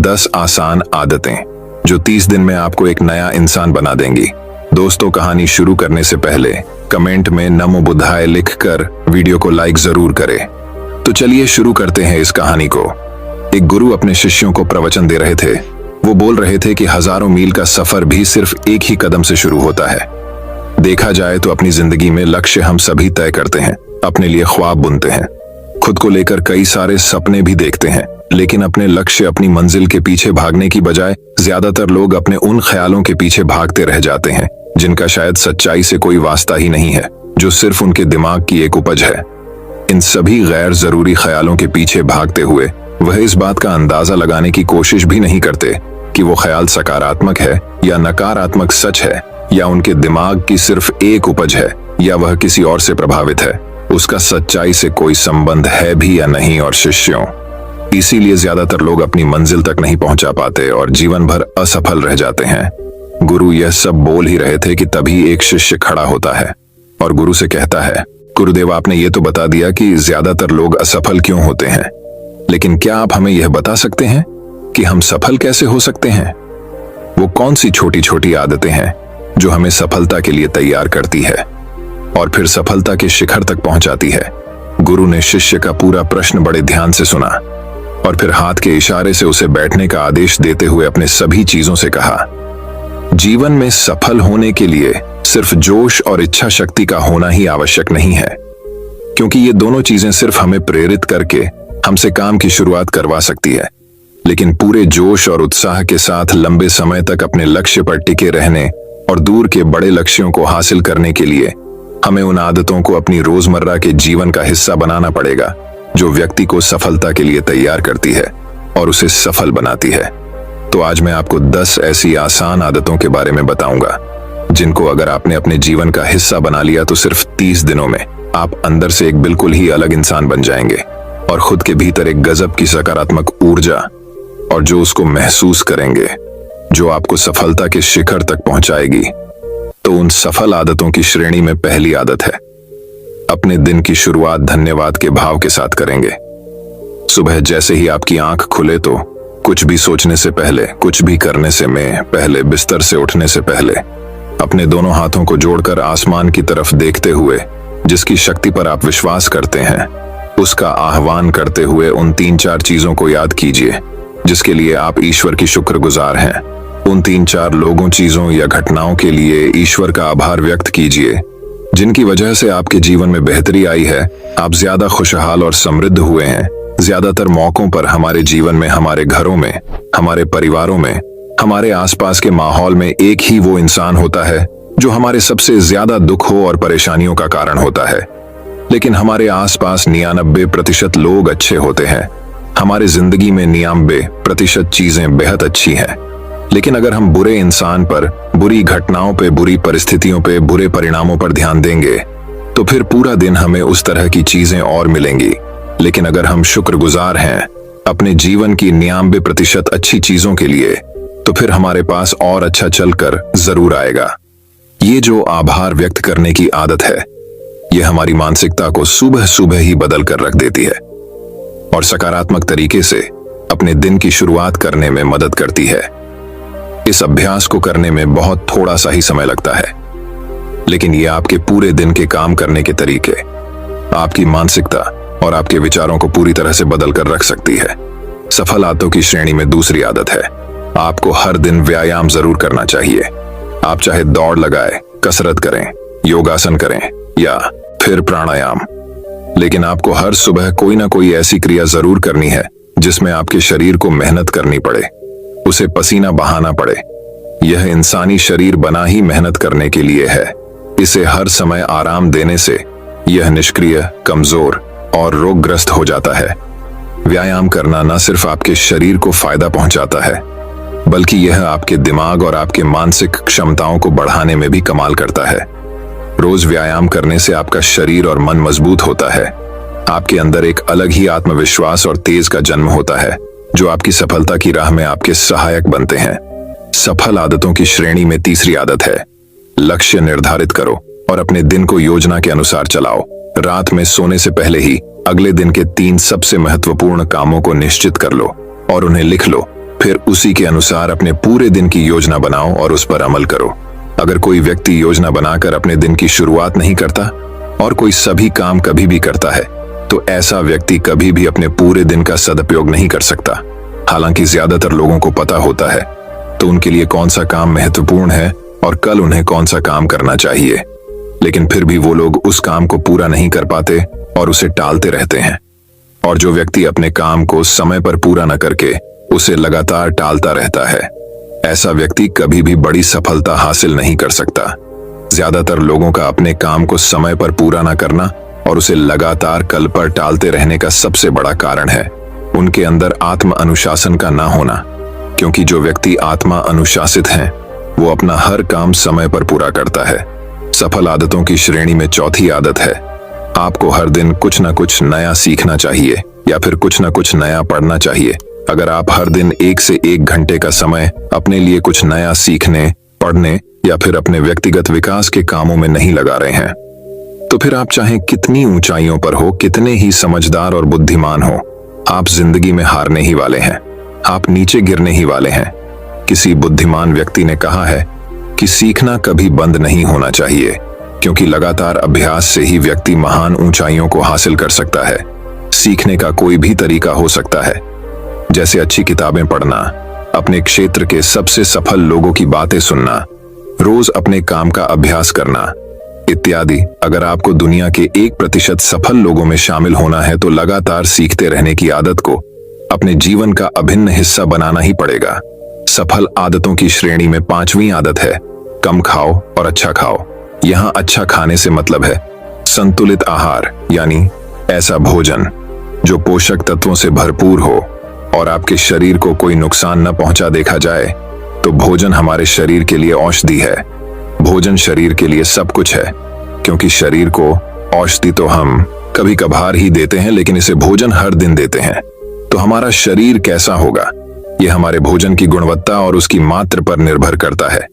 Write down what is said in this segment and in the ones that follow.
10 आसान आदतें जो 30 दिन में आपको एक नया इंसान बना देंगी। दोस्तों, कहानी शुरू करने से पहले कमेंट में नमो बुद्धाय लिखकर वीडियो को लाइक जरूर करें। तो चलिए शुरू करते हैं इस कहानी को। एक गुरु अपने शिष्यों को प्रवचन दे रहे थे। वो बोल रहे थे कि हजारों मील का सफर भी सिर्फ एक ही कदम से शुरू होता है। देखा जाए तो अपनी जिंदगी में लक्ष्य हम सभी तय करते हैं, अपने लिए ख्वाब बुनते हैं, खुद को लेकर कई सारे सपने भी देखते हैं, लेकिन अपने लक्ष्य, अपनी मंजिल के पीछे भागने की बजाय ज्यादातर लोग अपने उन ख्यालों के पीछे भागते रह जाते हैं जिनका शायद सच्चाई से कोई वास्ता ही नहीं है, जो सिर्फ उनके दिमाग की एक उपज है। इन सभी गैर जरूरी ख्यालों के पीछे भागते हुए वह इस बात का अंदाजा लगाने की कोशिश भी नहीं करते कि वो ख्याल सकारात्मक है या नकारात्मक सच है, या उनके दिमाग की सिर्फ एक उपज है, या वह किसी और से प्रभावित है। उसका सच्चाई से कोई संबंध है भी या नहीं। और शिष्यों, इसीलिए ज्यादातर लोग अपनी मंजिल तक नहीं पहुंचा पाते और जीवन भर असफल रह जाते हैं। गुरु यह सब बोल ही रहे थे कि तभी एक शिष्य खड़ा होता है और गुरु से कहता है, गुरुदेव, आपने ये तो बता दिया कि ज्यादातर लोग असफल क्यों होते हैं, लेकिन क्या आप हमें यह बता सकते हैं कि हम सफल कैसे हो सकते हैं? वो कौन सी छोटी छोटी आदतें हैं जो हमें सफलता के लिए तैयार करती है और फिर सफलता के शिखर तक पहुंचाती है? गुरु ने शिष्य का पूरा प्रश्न बड़े ध्यान से सुना और फिर हाथ के इशारे से उसे बैठने का आदेश देते हुए अपने सभी चीजों से कहा, जीवन में सफल होने के लिए सिर्फ जोश और इच्छा शक्ति का होना ही आवश्यक नहीं है, क्योंकि ये दोनों चीजें सिर्फ हमें प्रेरित करके हमसे काम की शुरुआत करवा सकती है, लेकिन पूरे जोश और उत्साह के साथ लंबे समय तक अपने लक्ष्य पर टिके रहने और दूर के बड़े लक्ष्यों को हासिल करने के लिए हमें उन आदतों को अपनी रोजमर्रा के जीवन का हिस्सा बनाना पड़ेगा जो व्यक्ति को सफलता के लिए तैयार करती है और उसे सफल बनाती है। तो आज मैं आपको 10 ऐसी आसान आदतों के बारे में बताऊंगा जिनको अगर आपने अपने जीवन का हिस्सा बना लिया तो सिर्फ 30 दिनों में आप अंदर से एक बिल्कुल ही अलग इंसान बन जाएंगे और खुद के भीतर एक गजब की सकारात्मक ऊर्जा और जो उसको महसूस करेंगे, जो आपको सफलता के शिखर तक पहुंचाएगी। तो उन सफल आदतों की श्रेणी में पहली आदत है, अपने दिन की शुरुआत धन्यवाद के भाव के साथ करेंगे। सुबह जैसे ही आपकी आंख खुले तो कुछ भी सोचने से पहले, कुछ भी करने से पहले, बिस्तर से उठने से पहले अपने दोनों हाथों को जोड़कर आसमान की तरफ देखते हुए जिसकी शक्ति पर आप विश्वास करते हैं उसका आह्वान करते हुए उन 3-4 चीजों को याद कीजिए जिसके लिए आप ईश्वर की शुक्रगुजार हैं। उन 3-4 लोगों, चीजों या घटनाओं के लिए ईश्वर का आभार व्यक्त कीजिए जिनकी वजह से आपके जीवन में बेहतरी आई है, आप ज्यादा खुशहाल और समृद्ध हुए हैं। ज्यादातर मौकों पर हमारे जीवन में, हमारे घरों में, हमारे परिवारों में, हमारे आसपास के माहौल में एक ही वो इंसान होता है जो हमारे सबसे ज्यादा दुख हो और परेशानियों का कारण होता है, लेकिन हमारे आसपास 99% लोग अच्छे होते हैं। हमारे जिंदगी में 99% चीजें बेहद अच्छी हैं, लेकिन अगर हम बुरे इंसान पर, बुरी घटनाओं पे, बुरी परिस्थितियों पे, बुरे परिणामों पर ध्यान देंगे तो फिर पूरा दिन हमें उस तरह की चीजें और मिलेंगी। लेकिन अगर हम शुक्रगुजार हैं अपने जीवन की 99% अच्छी चीजों के लिए, तो फिर हमारे पास और अच्छा चलकर जरूर आएगा। ये जो आभार व्यक्त करने की आदत है, यह हमारी मानसिकता को सुबह सुबह ही बदल कर रख देती है और सकारात्मक तरीके से अपने दिन की शुरुआत करने में मदद करती है। इस अभ्यास को करने में बहुत थोड़ा सा ही समय लगता है, लेकिन यह आपके पूरे दिन के काम करने के तरीके, आपकी मानसिकता और आपके विचारों को पूरी तरह से बदल कर रख सकती है। सफल आदतों की श्रेणी में दूसरी आदत है, आपको हर दिन व्यायाम जरूर करना चाहिए। आप चाहे दौड़ लगाए, कसरत करें, योगासन करें या फिर प्राणायाम, लेकिन आपको हर सुबह कोई ना कोई ऐसी क्रिया जरूर करनी है जिसमें आपके शरीर को मेहनत करनी पड़े, उसे पसीना बहाना पड़े। यह इंसानी शरीर बना ही मेहनत करने के लिए है। इसे हर समय आराम देने से यह निष्क्रिय, कमजोर और रोगग्रस्त हो जाता है। व्यायाम करना न सिर्फ आपके शरीर को फायदा पहुंचाता है, बल्कि यह आपके दिमाग और आपके मानसिक क्षमताओं को बढ़ाने में भी कमाल करता है। रोज व्यायाम करने से आपका शरीर और मन मजबूत होता है। आपके अंदर एक अलग ही आत्मविश्वास और तेज का जन्म होता है जो आपकी सफलता की राह में आपके सहायक बनते हैं। सफल आदतों की श्रेणी में तीसरी आदत है, लक्ष्य निर्धारित करो और अपने दिन को योजना के अनुसार चलाओ। रात में सोने से पहले ही अगले दिन के 3 सबसे महत्वपूर्ण कामों को निश्चित कर लो और उन्हें लिख लो। फिर उसी के अनुसार अपने पूरे दिन की योजना बनाओ और उस पर अमल करो। अगर कोई व्यक्ति योजना बनाकर अपने दिन की शुरुआत नहीं करता और कोई सभी काम कभी भी करता है, तो ऐसा व्यक्ति कभी भी अपने पूरे दिन का सदुपयोग नहीं कर सकता। हालांकि ज्यादातर लोगों को पता होता है तो उनके लिए कौन सा काम महत्वपूर्ण है और कल उन्हें कौन सा काम करना चाहिए, लेकिन फिर भी वो लोग उस काम को पूरा नहीं कर पाते और उसे टालते रहते हैं। और जो व्यक्ति अपने काम को समय पर पूरा न करके उसे लगातार टालता रहता है, ऐसा व्यक्ति कभी भी बड़ी सफलता हासिल नहीं कर सकता। ज्यादातर लोगों का अपने काम को समय पर पूरा न करना और उसे लगातार कल पर टालते रहने का सबसे बड़ा कारण है उनके अंदर आत्म अनुशासन का ना होना। क्योंकि जो व्यक्ति आत्मा अनुशासित हैं, वो अपना हर काम समय पर पूरा करता है। सफल आदतों की श्रेणी में चौथी आदत है, आपको हर दिन कुछ न कुछ नया सीखना चाहिए या फिर कुछ न कुछ नया पढ़ना चाहिए। अगर आप हर दिन 1 से 1 घंटे का समय अपने लिए कुछ नया सीखने, पढ़ने या फिर अपने व्यक्तिगत विकास के कामों में नहीं लगा रहे हैं, तो फिर आप चाहे कितनी ऊंचाइयों पर हो, कितने ही समझदार और बुद्धिमान हो, आप जिंदगी में हारने ही वाले हैं। आप नीचे गिरने ही वाले हैं। किसी बुद्धिमान व्यक्ति ने कहा है कि सीखना कभी बंद नहीं होना चाहिए, क्योंकि लगातार अभ्यास से ही व्यक्ति महान ऊंचाइयों को हासिल कर सकता है। सीखने का कोई भी तरीका हो सकता है, जैसे अच्छी किताबें पढ़ना, अपने क्षेत्र के सबसे सफल लोगों की बातें सुनना, रोज अपने काम का अभ्यास करना इत्यादि। अगर आपको दुनिया के 1% सफल लोगों में शामिल होना है, तो लगातार सीखते रहने की आदत को अपने जीवन का अभिन्न हिस्सा बनाना ही पड़ेगा। सफल आदतों की श्रेणी में 5वीं आदत है, कम खाओ और अच्छा खाओ। यहाँ अच्छा खाने से मतलब है संतुलित आहार, यानी ऐसा भोजन जो पोषक तत्वों से भरपूर हो और आपके शरीर को कोई नुकसान न पहुंचा देखा जाए। तो भोजन हमारे शरीर के लिए औषधि है। भोजन शरीर के लिए सब कुछ है, क्योंकि शरीर को औषधि तो हम कभी कभार ही देते हैं, लेकिन इसे भोजन हर दिन देते हैं। तो हमारा शरीर कैसा होगा, यह हमारे भोजन की गुणवत्ता और उसकी मात्रा पर निर्भर करता है,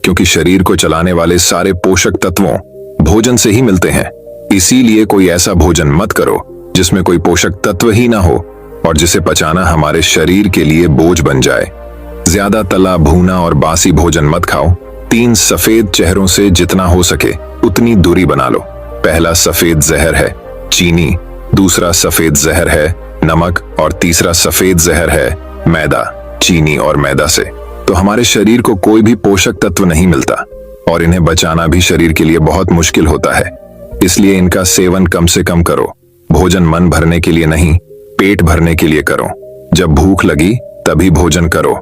क्योंकि शरीर को चलाने वाले सारे पोषक तत्वों भोजन से ही मिलते हैं। इसीलिए कोई ऐसा भोजन मत करो जिसमें कोई पोषक तत्व ही ना हो और जिसे पचाना हमारे शरीर के लिए बोझ बन जाए। ज्यादा तला भूना और बासी भोजन मत खाओ। 3 सफेद चेहरों से जितना हो सके उतनी दूरी बना लो। पहला सफेद जहर है चीनी, दूसरा सफेद जहर है नमक और तीसरा सफेद जहर है मैदा। चीनी और मैदा से तो हमारे शरीर को कोई भी पोषक तत्व नहीं मिलता और इन्हें बचाना भी शरीर के लिए बहुत मुश्किल होता है। इसलिए इनका सेवन कम से कम करो। भोजन मन भरने के लिए नहीं, पेट भरने के लिए करो। जब भूख लगी तभी भोजन करो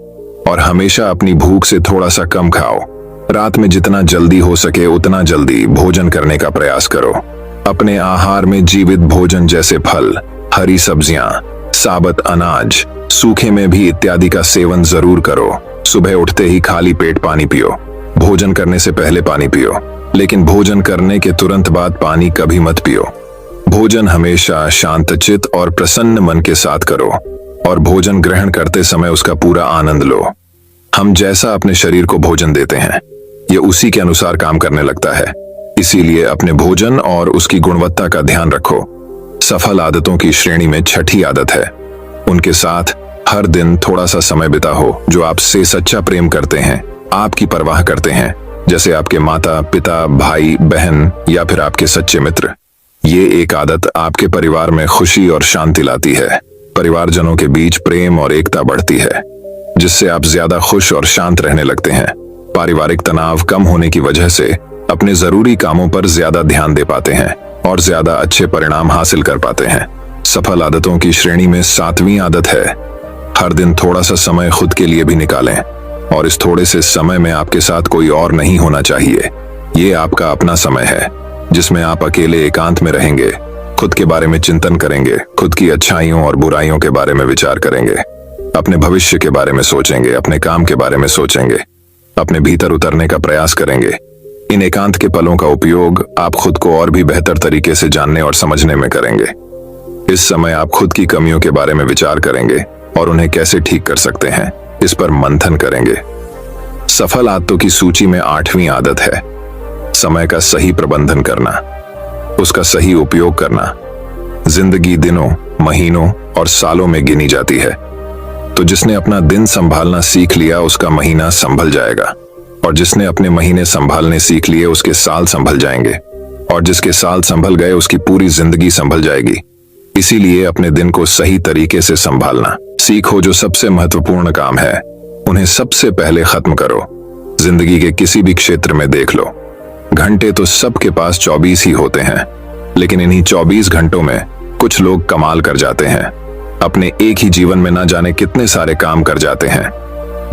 और हमेशा अपनी भूख से थोड़ा सा कम खाओ। रात में जितना जल्दी हो सके उतना जल्दी भोजन करने का प्रयास करो। अपने आहार में जीवित भोजन जैसे फल, हरी सब्जियां, साबुत अनाज, सूखे में भी इत्यादि का सेवन जरूर करो। सुबह उठते ही खाली पेट पानी पियो। भोजन करने से पहले पानी पियो, लेकिन भोजन करने के तुरंत बाद पानी कभी मत पियो। भोजन हमेशा शांतचित्त और प्रसन्न मन के साथ करो और भोजन ग्रहण करते समय उसका पूरा आनंद लो। हम जैसा अपने शरीर को भोजन देते हैं, ये उसी के अनुसार काम करने लगता है। इसीलिए अपने भोजन और उसकी गुणवत्ता का ध्यान रखो। सफल आदतों की श्रेणी में 6ठी आदत है, उनके साथ हर दिन थोड़ा सा समय बिताओ। जो आपसे सच्चा प्रेम करते हैं, आपकी परवाह करते हैं, जैसे आपके माता पिता, भाई बहन या फिर आपके सच्चे मित्र। ये एक आदत आपके परिवार में खुशी और शांति लाती है। परिवारजनों के बीच प्रेम और एकता बढ़ती है, जिससे आप ज्यादा खुश और शांत रहने लगते हैं। पारिवारिक तनाव कम होने की वजह से अपने जरूरी कामों पर ज्यादा ध्यान दे पाते हैं और ज्यादा अच्छे परिणाम हासिल कर पाते हैं। सफल आदतों की श्रेणी में 7वीं आदत है, हर दिन थोड़ा सा समय खुद के लिए भी निकालें और इस थोड़े से समय में आपके साथ कोई और नहीं होना चाहिए। ये आपका अपना समय है, जिसमें आप अकेले एकांत में रहेंगे, खुद के बारे में चिंतन करेंगे, खुद की अच्छाइयों और बुराइयों के बारे में विचार करेंगे, अपने भविष्य के बारे में सोचेंगे, अपने काम के बारे में सोचेंगे, अपने भीतर उतरने का प्रयास करेंगे। इन एकांत के पलों का उपयोग आप खुद को और भी बेहतर तरीके से जानने और समझने में करेंगे। इस समय आप खुद की कमियों के बारे में विचार करेंगे और उन्हें कैसे ठीक कर सकते हैं, इस पर मंथन करेंगे। सफल आदतों की सूची में 8वीं आदत है, समय का सही प्रबंधन करना, उसका सही उपयोग करना। जिंदगी दिनों, महीनों और सालों में गिनी जाती है, तो जिसने अपना दिन संभालना सीख लिया उसका महीना संभल जाएगा, और जिसने अपने महीने संभालने सीख लिए उसके साल संभल जाएंगे, और जिसके साल संभल गए उसकी पूरी जिंदगी संभल जाएगी। इसीलिए अपने दिन को सही तरीके से संभालना सीखो। जो सबसे महत्वपूर्ण काम है उन्हें सबसे पहले खत्म करो। जिंदगी के किसी भी क्षेत्र में देख लो, घंटे तो सबके पास 24 ही होते हैं, लेकिन इन्हीं 24 घंटों में कुछ लोग कमाल कर जाते हैं। अपने एक ही जीवन में ना जाने कितने सारे काम कर जाते हैं,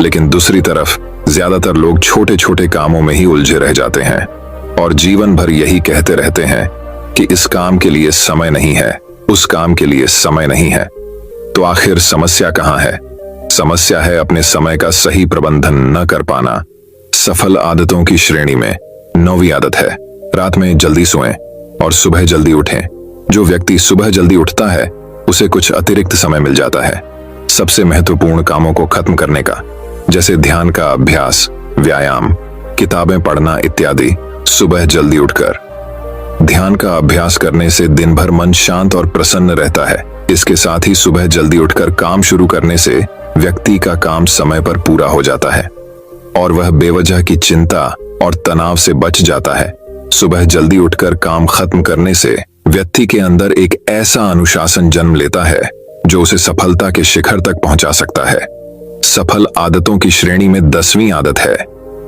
लेकिन दूसरी तरफ ज्यादातर लोग छोटे छोटे कामों में ही उलझे रह जाते हैं और जीवन भर यही कहते रहते हैं कि इस काम के लिए समय नहीं है, उस काम के लिए समय नहीं है। तो आखिर समस्या कहाँ है? समस्या है अपने समय का सही प्रबंधन न कर पाना। सफल आदतों की श्रेणी में 9वीं आदत है रात में जल्दी सोएं और सुबह जल्दी उठें। जो व्यक्ति सुबह जल्दी उठता है उसे कुछ अतिरिक्त समय मिल जाता है सबसे महत्वपूर्ण कामों को खत्म करने का, जैसे ध्यान का अभ्यास, व्यायाम, किताबें पढ़ना इत्यादि। सुबह जल्दी उठकर ध्यान का अभ्यास करने से दिन भर मन शांत और प्रसन्न रहता है। इसके साथ ही सुबह जल्दी उठकर काम शुरू करने से व्यक्ति का काम समय पर पूरा हो जाता है और वह बेवजह की चिंता और तनाव से बच जाता है। सुबह जल्दी उठकर काम खत्म करने से व्यक्ति के अंदर एक ऐसा अनुशासन जन्म लेता है जो उसे सफलता के शिखर तक पहुंचा सकता है। सफल आदतों की श्रेणी में 10वीं आदत है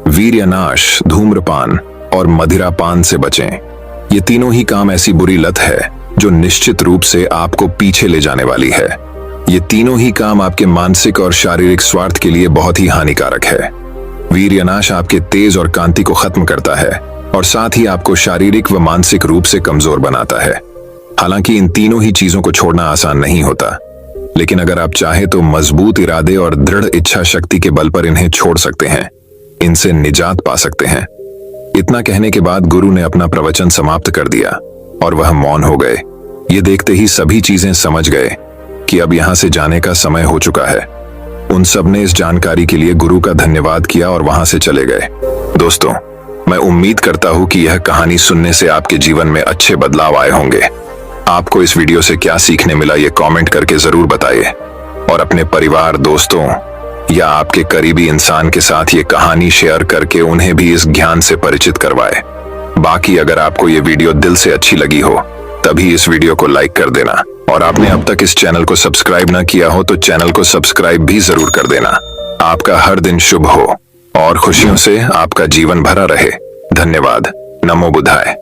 वीर्यनाश, धूम्रपान और मदिरापान से बचें। ये तीनों ही काम ऐसी बुरी लत है जो निश्चित रूप से आपको पीछे ले जाने वाली है। ये तीनों ही काम आपके मानसिक और शारीरिक स्वार्थ के लिए बहुत ही हानिकारक है। वीर्यनाश आपके तेज और कांति को खत्म करता है और साथ ही आपको शारीरिक व मानसिक रूप से कमजोर बनाता है। हालांकि इन तीनों ही चीजों को छोड़ना आसान नहीं होता, लेकिन अगर आप चाहे तो मजबूत इरादे और दृढ़ इच्छा शक्ति के बल पर इन्हें छोड़ सकते हैं, इनसे निजात पा सकते हैं। इतना कहने के बाद गुरु ने अपना प्रवचन समाप्त कर दिया और वह मौन हो गए। ये देखते ही सभी चीजें समझ गए कि अब यहां से जाने का समय हो चुका है। उन सब ने इस जानकारी के लिए गुरु का धन्यवाद किया और वहां से चले गए। दोस्तों, मैं उम्मीद करता हूं कि यह कहानी सुनने से आपके जीवन में अच्छे बदलाव आए होंगे। आपको इस वीडियो से क्या सीखने मिला ये कमेंट करके जरूर बताइए और अपने परिवार, दोस्तों या आपके करीबी इंसान के साथ ये कहानी शेयर करके उन्हें भी इस ज्ञान से परिचित करवाए। बाकी अगर आपको ये वीडियो दिल से अच्छी लगी हो तभी इस वीडियो को लाइक कर देना, और आपने अब तक इस चैनल को सब्सक्राइब ना किया हो तो चैनल को सब्सक्राइब भी जरूर कर देना। आपका हर दिन शुभ हो और खुशियों से आपका जीवन भरा रहे। धन्यवाद। नमो बुद्धाय।